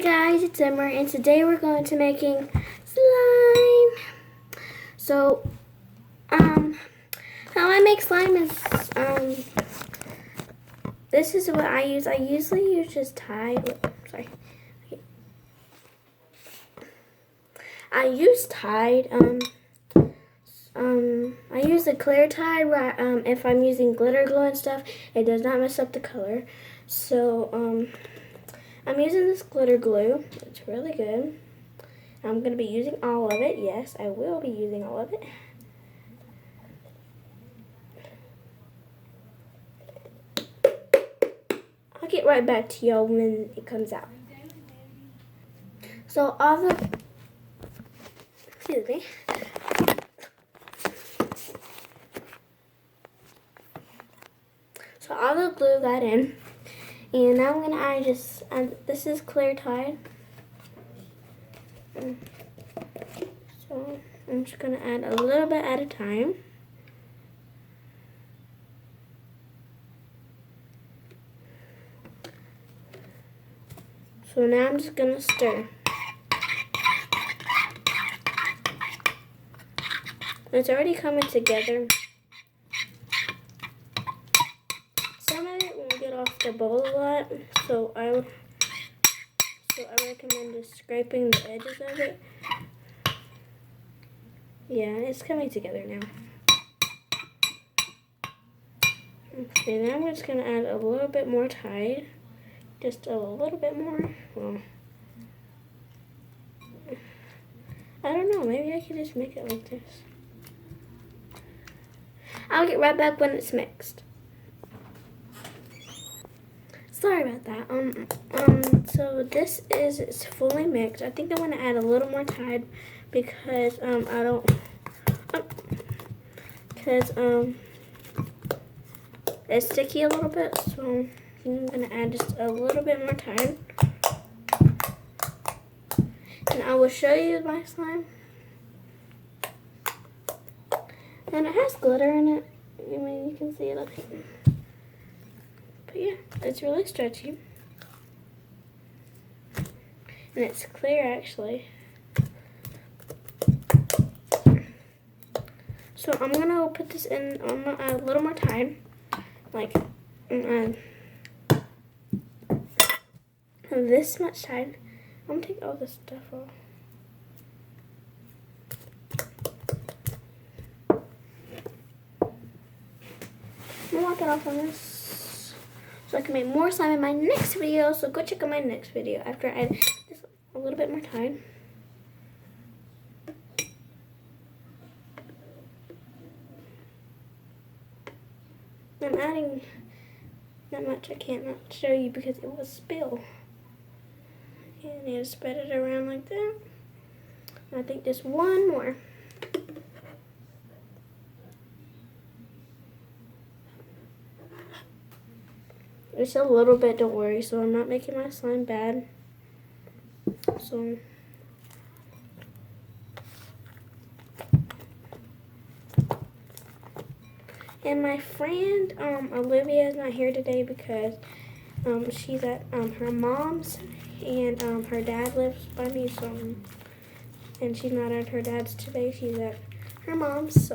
Guys, it's Emma, and today we're going to making slime. So, how I make slime is, this is what I use. I usually use just Tide. I use Tide. I use the clear Tide. If I'm using glitter glue and stuff, it does not mess up the color. So, I'm using this glitter glue. It's really good. I'm going to be using all of it. Yes, I will be using all of it. I'll get right back to y'all when it comes out. So all the, excuse me. So all the glue got in. And now I'm going to add this is clear Tide. So I'm just going to add a little bit at a time. So now I'm just going to stir. It's already coming together. Some of it will get off the bowl a lot, so I recommend just scraping the edges of it. Yeah, it's coming together now. Okay, now I'm just going to add a little bit more Tide. Just a little bit more. Well, I don't know, maybe I could just make it like this. I'll get right back when it's mixed. Sorry about that. So this it's fully mixed. I think I want to add a little more Tide because it's sticky a little bit. So I'm gonna add just a little bit more Tide, and I will show you my slime. And it has glitter in it. I mean, you can see it up here. But yeah, it's really stretchy. And it's clear, actually. So I'm going to put this in, I'm going to add a little more Tide. This much Tide. I'm going to take all this stuff off. I'm going to wipe it off on this so I can make more slime in my next video. So go check out my next video after I add this a little bit more Tide. I'm adding not much. I can't not show you because it will spill. Okay, I need to spread it around like that. I think just one more. It's a little bit, don't worry, so I'm not making my slime bad. So and my friend Olivia is not here today because she's at her mom's, and her dad lives by me, so and she's not at her dad's today, she's at her mom's.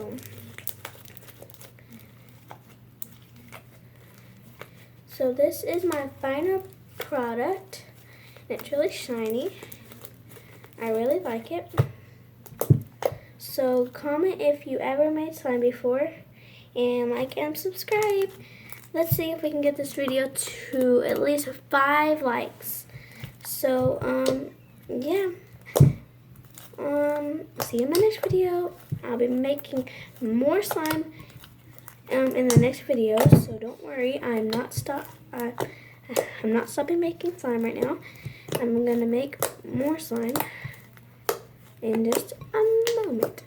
So this is my final product. It's really shiny. I really like it. So comment if you ever made slime before, and like and subscribe. Let's see if we can get this video to at least 5 likes. So yeah. See you in my next video. I'll be making more slime in the next video, so don't worry. I'm not stopping making slime right now. I'm gonna make more slime in just a moment.